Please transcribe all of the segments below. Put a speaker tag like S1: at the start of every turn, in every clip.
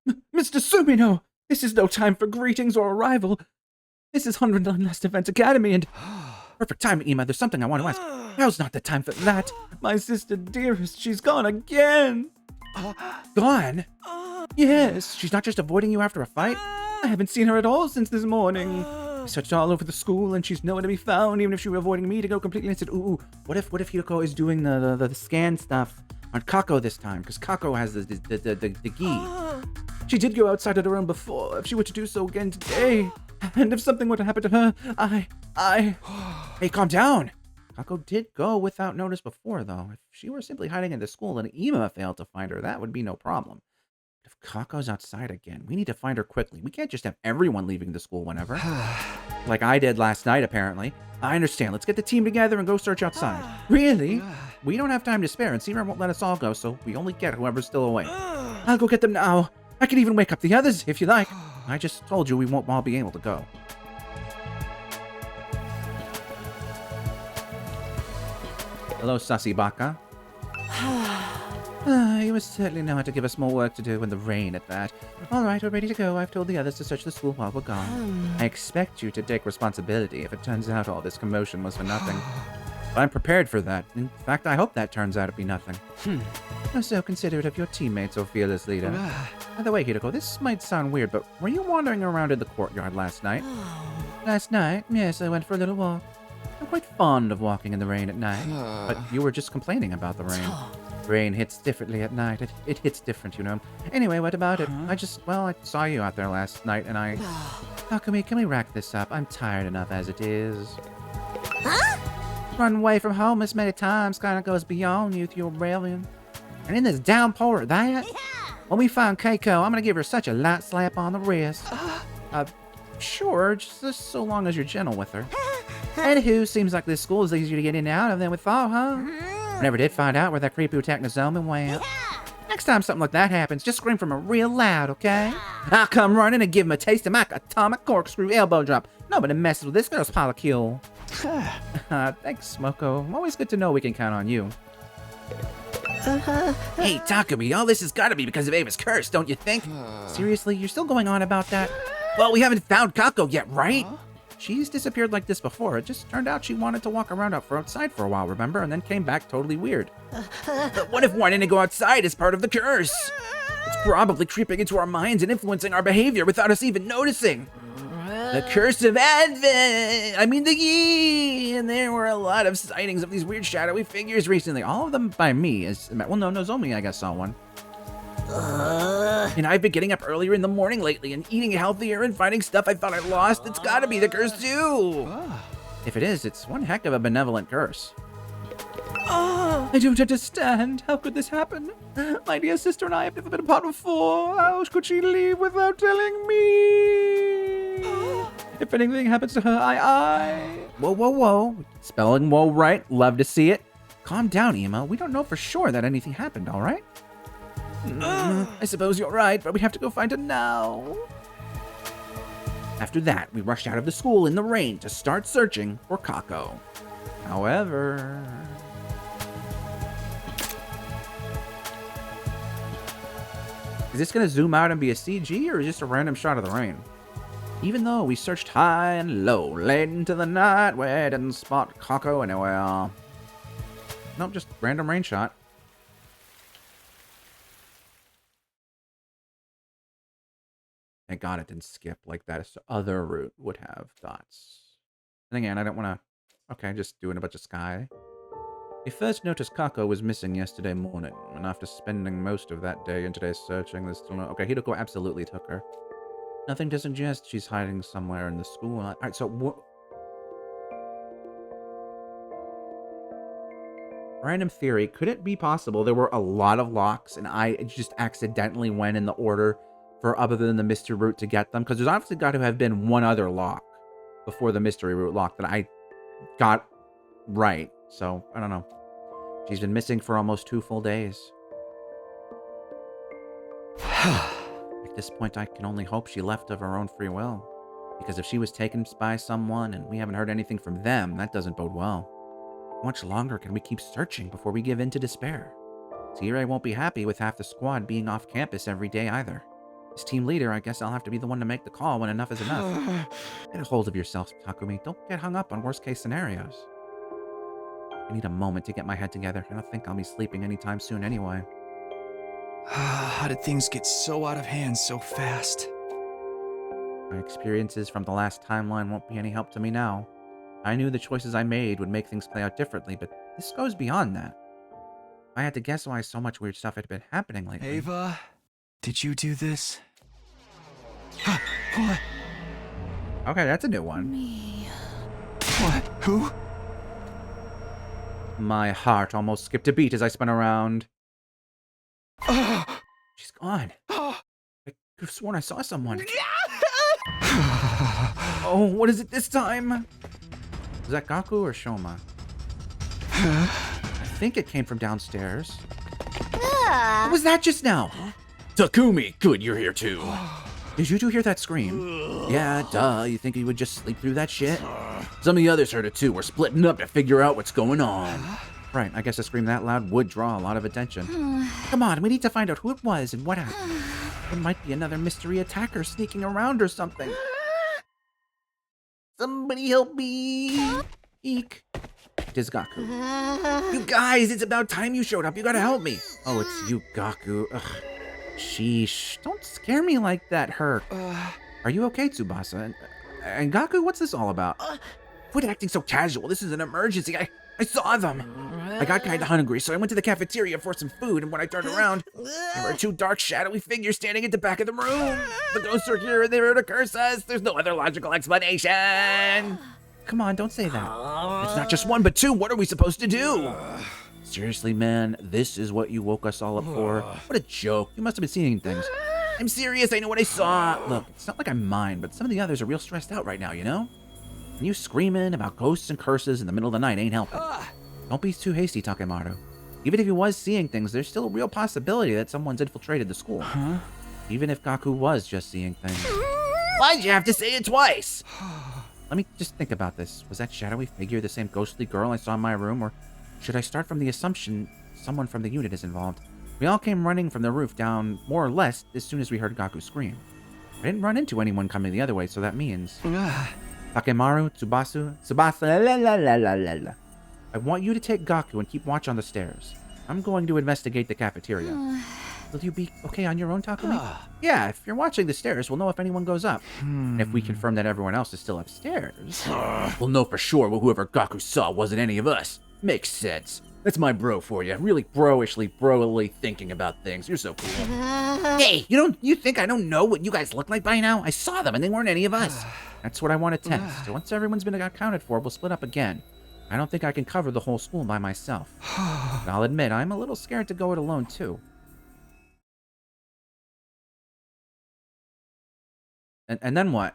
S1: Mr. Sumino! This is no time for greetings or arrival. This is 109 Last Event Academy, and... Perfect time, Ema. There's something I want to ask. Now's not the time for that. My sister dearest, she's gone again. Gone? Yes, she's not just avoiding you after a fight. I haven't seen her at all since this morning. I searched all over the school, and she's nowhere to be found, even if she were avoiding me to go completely innocent. Ooh, what if Hideko is doing the scan stuff on Kako this time? Because Kako has the gi. She did go outside of her room before. If she were to do so again today, and if something were to happen to her, Hey, calm down! Kako did go without notice before, though. If she were simply hiding in the school and Ema failed to find her, that would be no problem. If Kako's outside again, we need to find her quickly. We can't just have everyone leaving the school whenever. Like I did last night, apparently. I understand. Let's get the team together and go search outside. Really? We don't have time to spare, and Seymour won't let us all go, so we only get whoever's still awake. I'll go get them now. I can even wake up the others, if you like. I just told you we won't all be able to go. Hello, Sassy Baka. You must certainly know how to give us more work to do in the rain at that. All right, we're ready to go. I've told the others to search the school while we're gone. I expect you to take responsibility if it turns out all this commotion was for nothing. But I'm prepared for that. In fact, I hope that turns out to be nothing. You're so considerate of your teammates, O fearless leader. By the way, Hideko, this might sound weird, but were you wandering around in the courtyard last night? Last night? Yes, I went for a little walk. I'm quite fond of walking in the rain at night. But you were just complaining about the rain. Rain hits differently at night. It hits different, you know. Anyway, what about it? I saw you out there last night, and Takumi, can we rack this up? I'm tired enough as it is. Run away from home this many times kind of goes beyond you, you rebellion. And in this downpour at that? When we find Keiko, I'm going to give her such a light slap on the wrist. Sure, just so long as you're gentle with her. Anywho, seems like this school is easier to get in and out of than we thought, huh? Never did find out where that creepy technozoman went. Next time something like that happens, just scream from her real loud, okay? I'll come running and give him a taste of my atomic corkscrew elbow drop. Nobody messes with this girl's polycule. Thanks, Smoko. Always good to know we can count on you. Hey, Takumi, all this has got to be because of Ava's curse, don't you think? Seriously, you're still going on about that? Well, we haven't found Kako yet, right? She's disappeared like this before. It just turned out she wanted to walk around outside for a while, remember? And then came back totally weird. But what if wanting to go outside is part of the curse? It's probably creeping into our minds and influencing our behavior without us even noticing. The curse of Advent! I mean the Yi! And there were a lot of sightings of these weird shadowy figures recently. All of them by me. Well, no, Nozomi I guess saw one. And I've been getting up earlier in the morning lately and eating healthier and finding stuff I thought I lost. It's gotta be the curse too! If it is, it's one heck of a benevolent curse. I don't understand. How could this happen? My dear sister and I have never been apart before. How could she leave without telling me? If anything happens to her, Whoa. Spelling whoa right. Love to see it. Calm down, Ema. We don't know for sure that anything happened, all right? I suppose you're right, but we have to go find her now. After that, we rushed out of the school in the rain to start searching for Kako. However... Is this going to zoom out and be a CG, or just a random shot of the rain? Even though we searched high and low, late into the night, we didn't spot Kako anywhere. Nope, just random rain shot. Thank God it didn't skip like that other route would have thoughts. And again, I don't want to... Okay, just doing a bunch of sky. We first noticed Kako was missing yesterday morning, and after spending most of that day and today searching, there's still no... Okay, Hideko absolutely took her. Nothing to suggest she's hiding somewhere in the school. Alright, so what... Random theory, could it be possible there were a lot of locks and I just accidentally went in the order for other than the mystery route to get them? Because there's obviously got to have been one other lock before the mystery route lock that I got right. So, I don't know. She's been missing for almost 2 full days. At this point, I can only hope she left of her own free will. Because if she was taken by someone and we haven't heard anything from them, that doesn't bode well. How much longer can we keep searching before we give in to despair? Sierra won't be happy with half the squad being off campus every day either. As team leader, I guess I'll have to be the one to make the call when enough is enough. Get a hold of yourself, Takumi. Don't get hung up on worst-case scenarios. I need a moment to get my head together. I don't think I'll be sleeping anytime soon anyway.
S2: How did things get so out of hand so fast?
S1: My experiences from the last timeline won't be any help to me now. I knew the choices I made would make things play out differently, but this goes beyond that. I had to guess why so much weird stuff had been happening lately.
S2: Ava, did you do this? What?
S1: Okay, that's a new one.
S3: Me.
S2: What? Who?
S1: My heart almost skipped a beat as I spun around. She's gone. I could have sworn I saw someone. Oh, what is it this time? Was that Gaku or Shoma? I think it came from downstairs. What was that just now?
S4: Takumi, good, you're here too.
S1: Did you two hear that scream?
S4: Yeah, duh, you think you would just sleep through that shit? Some of the others heard it too. We're splitting up to figure out what's going on.
S1: Right, I guess a scream that loud would draw a lot of attention. Come on, we need to find out who it was and what happened. There might be another mystery attacker sneaking around or something. Somebody help me! Eek. It is Gaku. You guys, it's about time you showed up. You gotta help me. Oh, it's you, Gaku. Ugh. Sheesh. Don't scare me like that, Herc. Are you okay, Tsubasa? And Gaku, what's this all about? Quit acting so casual. This is an emergency. I saw them. I got kind of hungry, so I went to the cafeteria for some food, and when I turned around, there were two dark, shadowy figures standing at the back of the room. The ghosts are here, and they were to curse us. There's no other logical explanation. Come on, don't say that.
S4: It's not just one, but two. What are we supposed to do?
S1: Seriously, man, this is what you woke us all up for? What a joke. You must have been seeing things. I'm serious, I know what I saw. Look, it's not like I mind, but some of the others are real stressed out right now, you know? And you screaming about ghosts and curses in the middle of the night ain't helping. Don't be too hasty, Takemaru. Even if he was seeing things, there's still a real possibility that someone's infiltrated the school. Even if Gaku was just seeing things.
S4: Why'd you have to say it twice?
S1: Let me just think about this. Was that shadowy figure the same ghostly girl I saw in my room, or should I start from the assumption someone from the unit is involved? We all came running from the roof down, more or less, as soon as we heard Gaku scream. I didn't run into anyone coming the other way, so that means... Takemaru, Tsubasa, la la la la la la. I want you to take Gaku and keep watch on the stairs. I'm going to investigate the cafeteria. Will you be okay on your own, Takumi? Yeah, if you're watching the stairs, we'll know if anyone goes up. And if we confirm that everyone else is still upstairs...
S4: We'll know for sure whoever Gaku saw wasn't any of us. Makes sense. That's my bro for you. Really broily thinking about things. You're so cool.
S1: Hey, you think I don't know what you guys look like by now? I saw them and they weren't any of us. That's what I want to test. So once everyone's been accounted for, we'll split up again. I don't think I can cover the whole school by myself. But I'll admit, I'm a little scared to go it alone, too. And then what?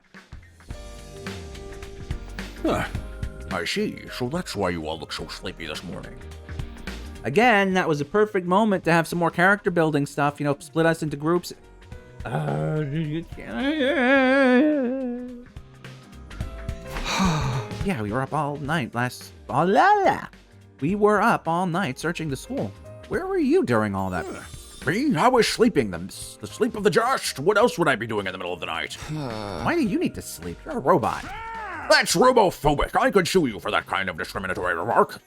S4: I see. So that's why you all look so sleepy this morning.
S1: Again, that was a perfect moment to have some more character building stuff, split us into groups. Yeah, we were up all night We were up all night searching the school. Where were you during all that?
S4: Me? I was sleeping. The sleep of the just. What else would I be doing in the middle of the night?
S1: Why do you need to sleep? You're a robot.
S4: That's robophobic. I could sue you for that kind of discriminatory remark.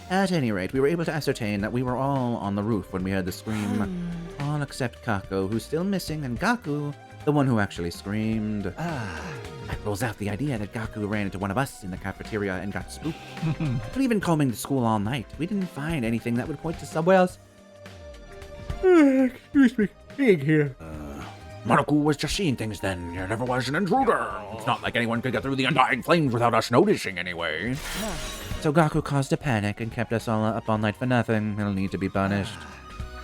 S1: At any rate, we were able to ascertain that we were all on the roof when we heard the scream. All except Kako, who's still missing, and Gaku, the one who actually screamed. That rules out the idea that Gaku ran into one of us in the cafeteria and got spooked. But even combing the school all night, we didn't find anything that would point to someone else. Excuse me, being here.
S4: Monoku was just seeing things then. There never was an intruder. It's not like anyone could get through the undying flames without us noticing anyway.
S1: So Gaku caused a panic and kept us all up all night for nothing. He'll need to be punished.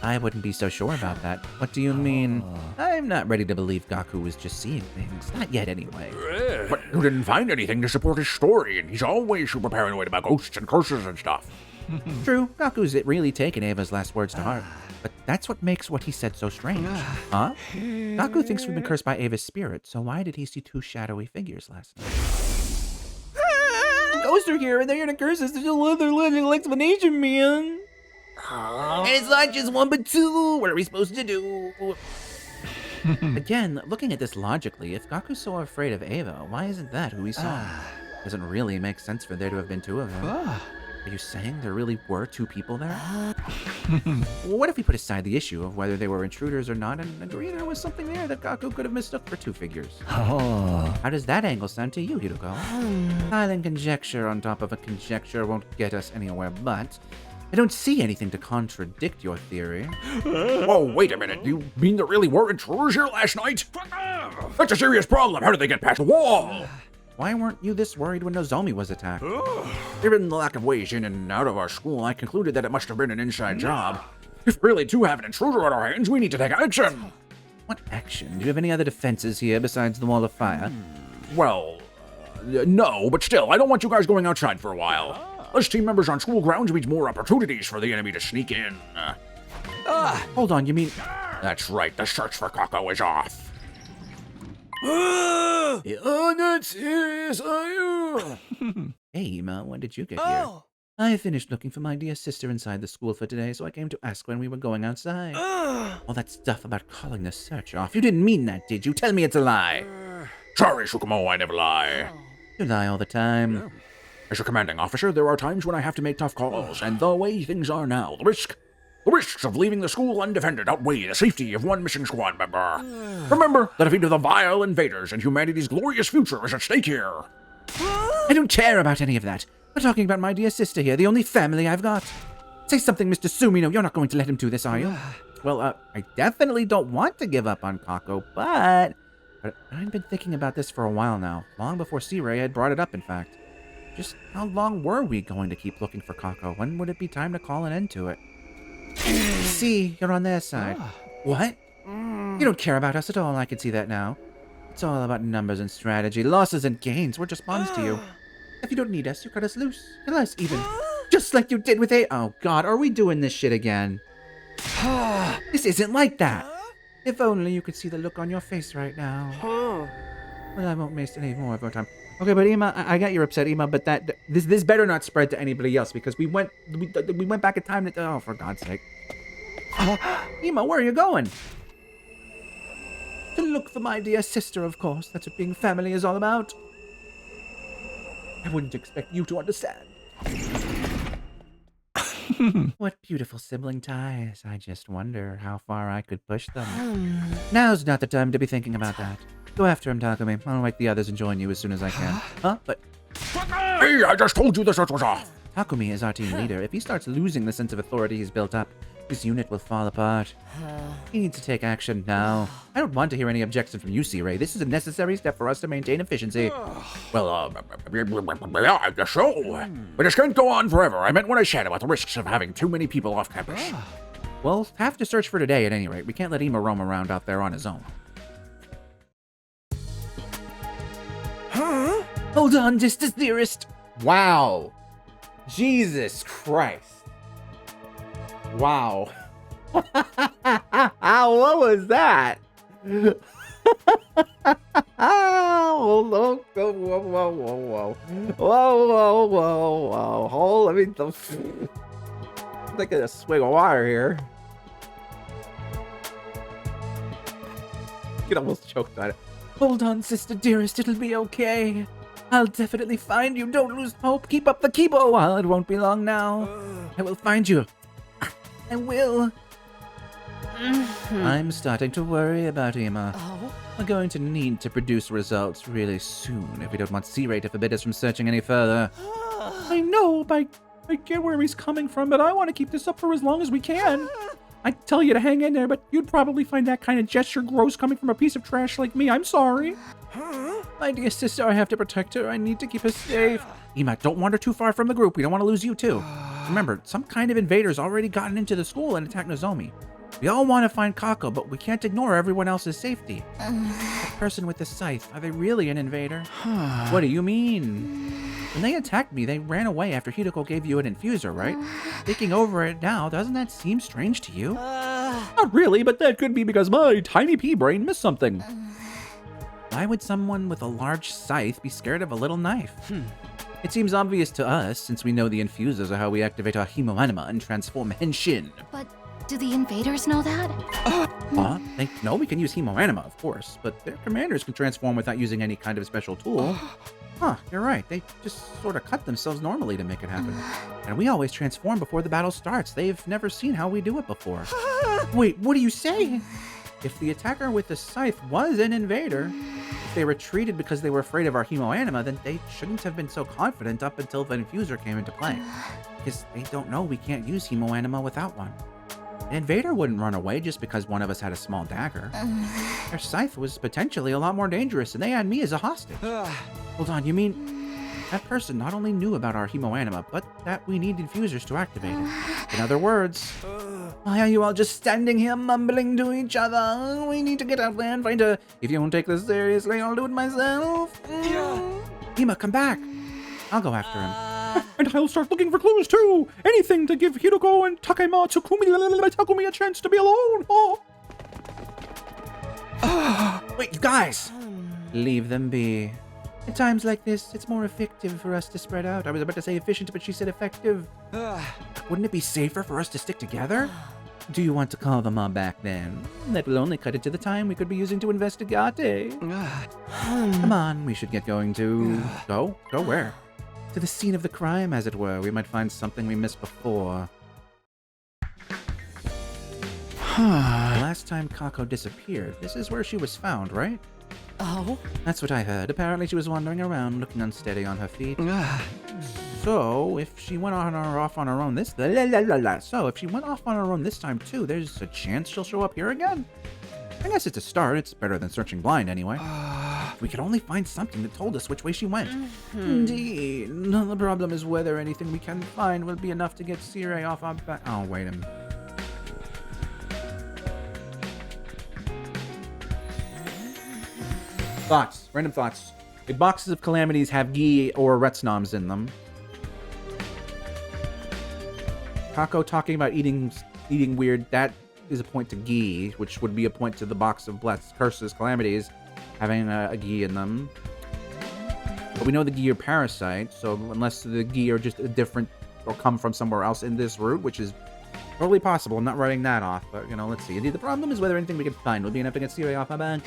S1: I wouldn't be so sure about that. What do you mean? I'm not ready to believe Gaku was just seeing things. Not yet, anyway.
S4: But you didn't find anything to support his story, and he's always super paranoid about ghosts and curses and stuff.
S1: True, Gaku's really taken Ava's last words to heart. But that's what makes what he said so strange. Huh? Gaku thinks we've been cursed by Ava's spirit, so why did he see two shadowy figures last night? Ghosts are here, and they're here to curse us. There's no other logical explanation, man.
S4: And it's not just one but two. What are we supposed to do? Again, looking at this logically, if Gaku's so afraid of Ava, why isn't that who he saw? Doesn't really make sense for there to have been two of them. Are you saying there really were two people there? Well, what if we put aside the issue of whether they were intruders or not and agree there was something there that Gaku could have mistook for two figures? How does that angle sound to you, Hiroko? Piling conjecture on top of a conjecture won't get us anywhere, but I don't see anything to contradict your theory.
S3: Whoa, wait a minute. You mean there really were intruders here last night? That's a serious problem. How did they get past the wall?
S4: Why weren't you this worried when Nozomi was attacked?
S3: Given the lack of ways in and out of our school, I concluded that it must have been an inside job. If we really do have an intruder on our hands, we need to take action.
S4: What action? Do you have any other defenses here besides the wall of fire?
S3: Well, no, but still, I don't want you guys going outside for a while. Us team members on school grounds means more opportunities for the enemy to sneak in.
S4: Hold on, you mean...
S3: That's right, the search for Kako is off.
S2: You're not serious, are you?
S4: Hey, Ima, when did you get here? I finished looking for my dear sister inside the school for today, so I came to ask when we were going outside. All that stuff about calling the search off. You didn't mean that, did you? Tell me it's a lie.
S3: Sorry, Shukumo, I never lie.
S4: You lie all the time.
S3: As your commanding officer, there are times when I have to make tough calls, and the way things are now, the risks of leaving the school undefended outweigh the safety of one missing squad member. Remember, the defeat of the vile invaders and humanity's glorious future is at stake here.
S4: I don't care about any of that. We're talking about my dear sister here, the only family I've got. Say something, Mr. Sumino. You're not going to let him do this, are you? Well, I definitely don't want to give up on Kako, but I've been thinking about this for a while now, long before C-Ray had brought it up, in fact. Just how long were we going to keep looking for Kako? When would it be time to call an end to it? See, you're on their side. What? You don't care about us at all, I can see that now. It's all about numbers and strategy, losses and gains. We're just pawns to you. If you don't need us, you cut us loose. Kill us, even. Just like you did with A. Oh, God, are we doing this shit again? This isn't like that. If only you could see the look on your face right now. Well, I won't waste any more of our time. Okay, but Ima, I got you're upset, Ima, but this better not spread to anybody else because we went back in time to... Oh, for God's sake. Ima, where are you going? To look for my dear sister, of course. That's what being family is all about. I wouldn't expect you to understand. What beautiful sibling ties. I just wonder how far I could push them. Now's not the time to be thinking about that. Go after him, Takumi. I'll wake the others and join you as soon as I can. Huh? But...
S3: Hey, I just told you the search was off.
S4: Takumi is our team leader. If he starts losing the sense of authority he's built up, this unit will fall apart. He needs to take action now. I don't want to hear any objection from you, C-Ray. This is a necessary step for us to maintain efficiency.
S3: Well, yeah, I guess so. But this can't go on forever. I meant what I said about the risks of having too many people off campus.
S4: We'll have to search for today at any rate. We can't let Ima roam around out there on his own. Hold on, just as theorist. Wow. Jesus Christ. Wow. What was that? Hold on. Whoa, whoa, whoa, whoa, whoa. Whoa, whoa, whoa, whoa. Hold, let me... I'm taking a swig of water here. You almost choked on it. Hold on, sister dearest, it'll be okay. I'll definitely find you. Don't lose hope. Keep up the kibo. Well, it won't be long now. I will find you. I will. I'm starting to worry about Ima. We're going to need to produce results really soon if we don't want C-Ray to forbid us from searching any further. I know, I get where he's coming from, but I want to keep this up for as long as we can. I'd tell you to hang in there, but you'd probably find that kind of gesture gross coming from a piece of trash like me. I'm sorry. My dear sister, I have to protect her. I need to keep her safe. Ima, don't wander too far from the group. We don't want to lose you, too. Remember, some kind of invader's already gotten into the school and attacked Nozomi. We all want to find Kako, but we can't ignore everyone else's safety. The person with the scythe, are they really an invader? What do you mean? When they attacked me, they ran away after Hideko gave you an infuser, right? Thinking over it now, doesn't that seem strange to you? Not really, but that could be because my tiny pea brain missed something. Why would someone with a large scythe be scared of a little knife? It seems obvious to us, since we know the infusers are how we activate our hemoanima and transform Henshin.
S5: But do the invaders know that?
S4: Huh? They know we can use hemoanima, of course, but their commanders can transform without using any kind of special tool. Huh, you're right. They just sort of cut themselves normally to make it happen. And we always transform before the battle starts. They've never seen how we do it before. Wait, what do you say? If the attacker with the scythe was an invader, if they retreated because they were afraid of our hemoanima, then they shouldn't have been so confident up until the infuser came into play. Because they don't know we can't use hemoanima without one. An invader wouldn't run away just because one of us had a small dagger. Their scythe was potentially a lot more dangerous, and they had me as a hostage. Hold on, you mean that person not only knew about our hemoanima, but that we need infusers to activate it? In other words, why are you all just standing here mumbling to each other? We need to get out there and find her. If you don't take this seriously, I'll do it myself. Hima, come back. I'll go after him.
S3: And I'll start looking for clues too. Anything to give Hiroko and Takumi a chance to be alone.
S4: Wait, you guys! Leave them be. At times like this, it's more effective for us to spread out. I was about to say efficient, but she said effective. Wouldn't it be safer for us to stick together? Do you want to call the mob back then? That will only cut it to the time we could be using to investigate. Come on, we should get going to... Go? Go where? To the scene of the crime, as it were. We might find something we missed before. Last time Kako disappeared, this is where she was found, right?
S5: Oh?
S4: That's what I heard. Apparently she was wandering around, looking unsteady on her feet. So, if she went off on her own this... So, if she went off on her own this time too, there's a chance she'll show up here again? I guess it's a start. It's better than searching blind anyway. If we could only find something that told us which way she went. Indeed. The problem is whether anything we can find will be enough to get Sirei off our back. Oh, wait a minute. Thoughts. Random thoughts. The boxes of calamities have Gi or Retsnoms in them. Kako talking about eating weird, that is a point to Gi, which would be a point to the box of blessed curses, calamities, having a Gi in them. But we know the Gi are parasites, so unless the Gi are just a different or come from somewhere else in this route, which is totally possible. I'm not writing that off, but let's see. The problem is whether anything we can find will be enough to get Sirei off our back.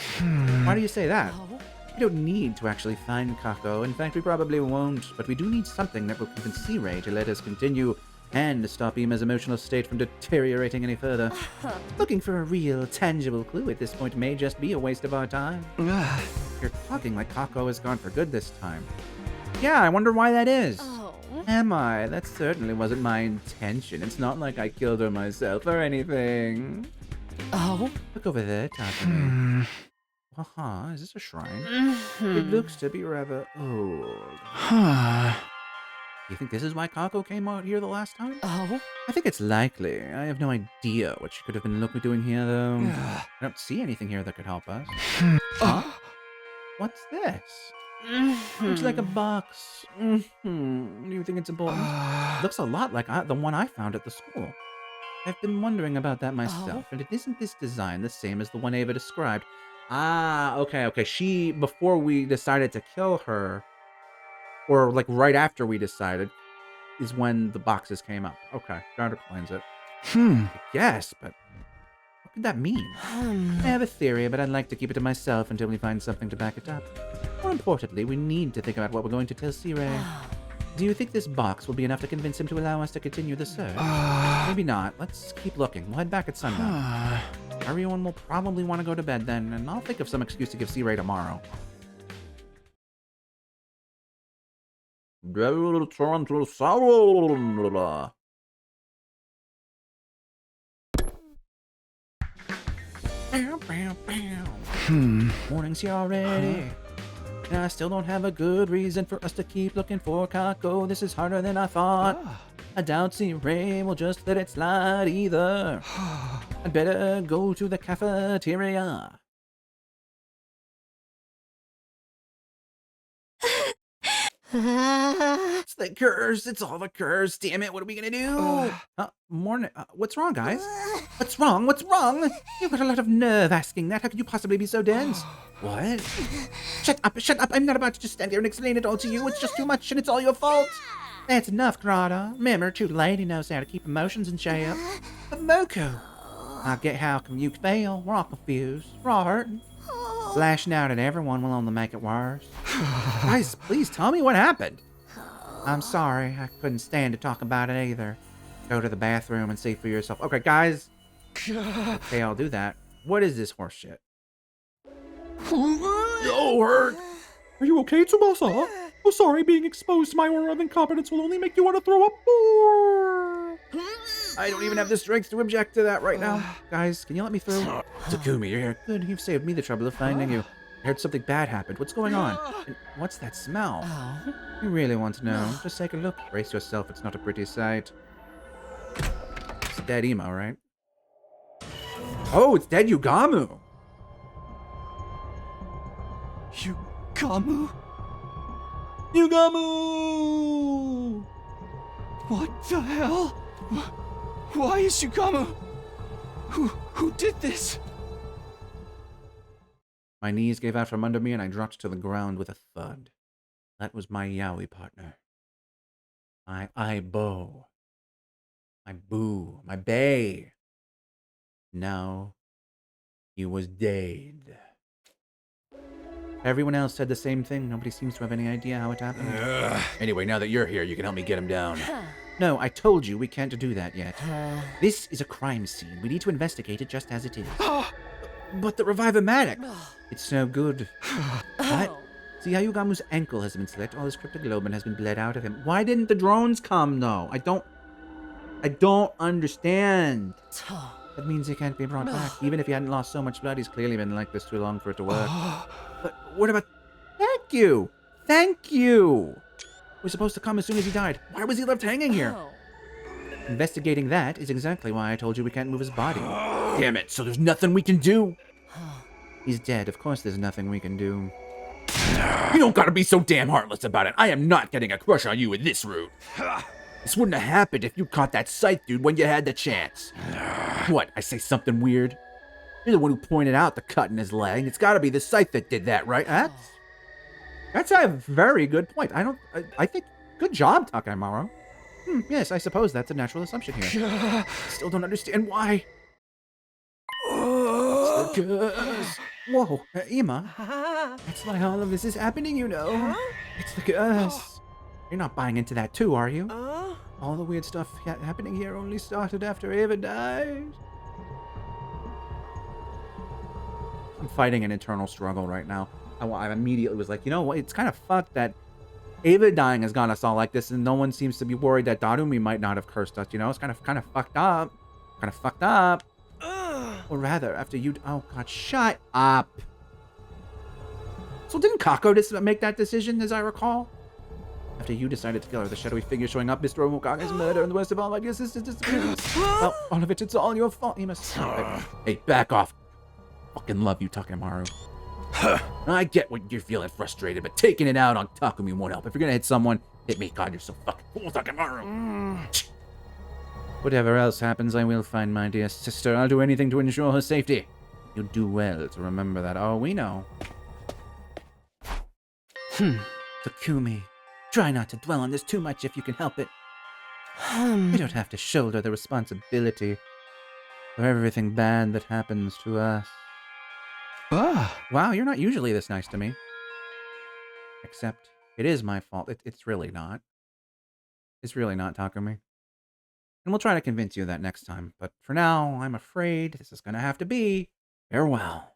S4: Why do you say that? We don't need to actually find Kako. In fact, we probably won't, but we do need something that will convince Sirei to let us continue and to stop Ima's emotional state from deteriorating any further. Looking for a real, tangible clue at this point may just be a waste of our time. You're talking like Kako is gone for good this time. Yeah, I wonder why that is. Am I? That certainly wasn't my intention. It's not like I killed her myself or anything. Look over there, Takumi. Is this a shrine? It looks to be rather old. You think this is why Kako came out here the last time? I think it's likely. I have no idea what she could have been doing here, though. I don't see anything here that could help us. Huh? What's this? Looks like a box. Do you think it's important? Looks a lot like the one I found at the school. I've been wondering about that myself, and isn't this design the same as the one Ava described? Okay. She, before we decided to kill her, or like right after we decided, is when the boxes came up. Okay, that explains it. I guess, but what could that mean? I have a theory, but I'd like to keep it to myself until we find something to back it up. More importantly, we need to think about what we're going to tell Sirei. Do you think this box will be enough to convince him to allow us to continue the search? Maybe not. Let's keep looking. We'll head back at sundown. Everyone will probably want to go to bed then, and I'll think of some excuse to give Sirei tomorrow. Morning's here already. And I still don't have a good reason for us to keep looking for Kako. This is harder than I thought. I doubt Sirei will just let it slide either. I'd better go to the cafeteria. It's the curse. It's all the curse. Damn it. What are we gonna do? Morning. What's wrong, guys? What's wrong? What's wrong? You've got a lot of nerve asking that. How could you possibly be so dense? What? Shut up. Shut up. I'm not about to just stand here and explain it all to you. It's just too much and it's all your fault. That's enough, Grotto. Remember, true lady knows how to keep emotions in check. But Moko, I get how come you fail. We're all confused. We're all hurting. Lashing out at everyone will only make it worse. Guys, please tell me what happened. I'm sorry. I couldn't stand to talk about it either. Go to the bathroom and see for yourself. Okay, guys. Okay, I'll do that. What is this horse shit?
S3: Yo, hurt.
S1: Are you okay, Tsubasa? Oh, sorry, being exposed to my aura of incompetence will only make you want to throw up more.
S4: I don't even have the strength to object to that right now. Guys, can you let me through? Takumi, you're here. Good, you've saved me the trouble of finding you. I heard something bad happened. What's going on? And what's that smell? You really want to know? Just take a look. Brace yourself, it's not a pretty sight. It's dead emo, right? Oh, it's dead Yugamu!
S2: Yugamu?
S4: Yugamu!
S2: What the hell? Why is Yugamu? Who did this?
S4: My knees gave out from under me and I dropped to the ground with a thud. That was my yaoi partner. My Aibo. My boo. My bae. Now, he was dead. Everyone else said the same thing. Nobody seems to have any idea how it happened.
S3: Anyway, now that you're here, you can help me get him down.
S4: No, I told you we can't do that yet. This is a crime scene. We need to investigate it just as it is. But the Revive-O-Matic! It's no good. What? See how Yugamu's ankle has been slit? All his cryptoglobin has been bled out of him. Why didn't the drones come, though? I don't understand. That means he can't be brought back. Even if he hadn't lost so much blood, he's clearly been like this too long for it to work. But what about... Thank you! Thank you! We're supposed to come as soon as he died. Why was he left hanging here? Investigating that is exactly why I told you we can't move his body.
S3: Damn it, so there's nothing we can do?
S4: He's dead. Of course there's nothing we can do.
S3: You don't gotta be so damn heartless about it. I am not getting a crush on you with this route. This wouldn't have happened if you caught that scythe dude when you had the chance. What, I say something weird? You're the one who pointed out the cut in his leg. It's gotta be the scythe that did that, right? That's a very good point. I think, good job, Takemaru. Yes, I suppose that's a natural assumption here. Still don't understand why. It's the curse. Whoa, Ima. That's why all of this is happening, you know. It's the curse. You're not buying into that too, are you? All the weird stuff happening here only started after Ava died. I'm fighting an internal struggle right now. I immediately was like, you know what? It's kind of fucked that Ava dying has got us all like this, and no one seems to be worried that Darumi might not have cursed us. You know, it's kind of fucked up. Kind of fucked up. Or rather, after you... Oh, God, shut up. So didn't Kako make that decision, as I recall? After you decided to kill her, the shadowy figure showing up, Mr. Omukage's murder, and the worst of all, I guess this is disappearance. Well, all of it's all your fault. You must stop it. Hey, back off. Fucking love you, Takemaru. I get what you're feeling frustrated, but taking it out on Takumi won't help. If you're gonna hit someone, hit me. God, you're so fucking cool, Takemaru. Whatever else happens, I will find my dear sister. I'll do anything to ensure her safety. You'll do well to remember that. Oh, we know. Takumi, try not to dwell on this too much if you can help it. You don't have to shoulder the responsibility for everything bad that happens to us. Wow, you're not usually this nice to me. Except, it is my fault. It's really not. It's really not, Takumi. And we'll try to convince you of that next time. But for now, I'm afraid this is going to have to be farewell.